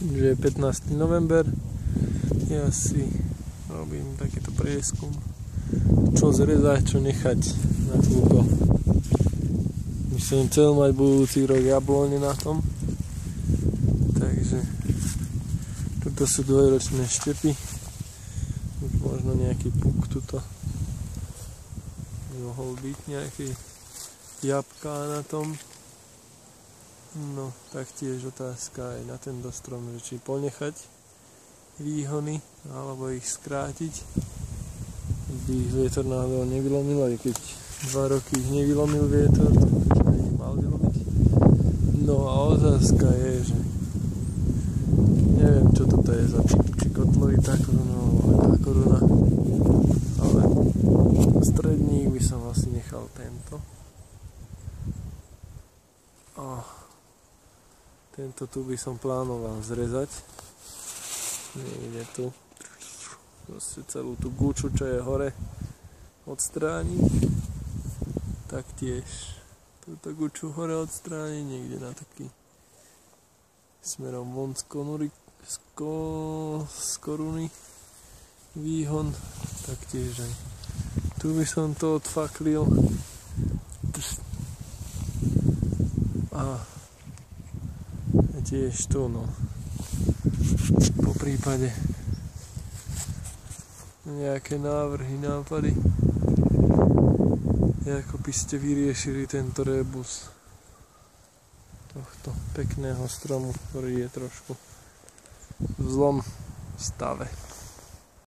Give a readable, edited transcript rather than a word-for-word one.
že je 15. november. Ja si robím takýto prieskum, čo zrezať, čo nechať na túto. My som chcel mať budúci rok jablone na tom, takže tuto sú dvojročné štepy, už možno nejaký puk tuto mohol byť, nejaké jabká na tom. No, taktiež otázka aj na tento strom, že či ponechať výhony, alebo ich skrátiť, aby ich vietor náhodou nevylomil, aj keď 2 roky ich nevylomil vietor, takže ich mal vylomiť. No a otázka je, že neviem, čo toto je za či kotlovitá koruna, alebo aká koruna, ale stredník by som asi nechal tento. A tento tu by som plánoval zrezať. Niekde tu. Proste celú tú guču, čo je hore, odstrániť. Taktiež túto guču hore odstrániť. Niekde na taký smerom von z koruny výhon. Taktiež aj tu by som to odfaklil. A tiež tu, no. Po prípade nejaké návrhy, nápady, ako by ste vyriešili tento rébus tohto pekného stromu, ktorý je trošku v zlom stave.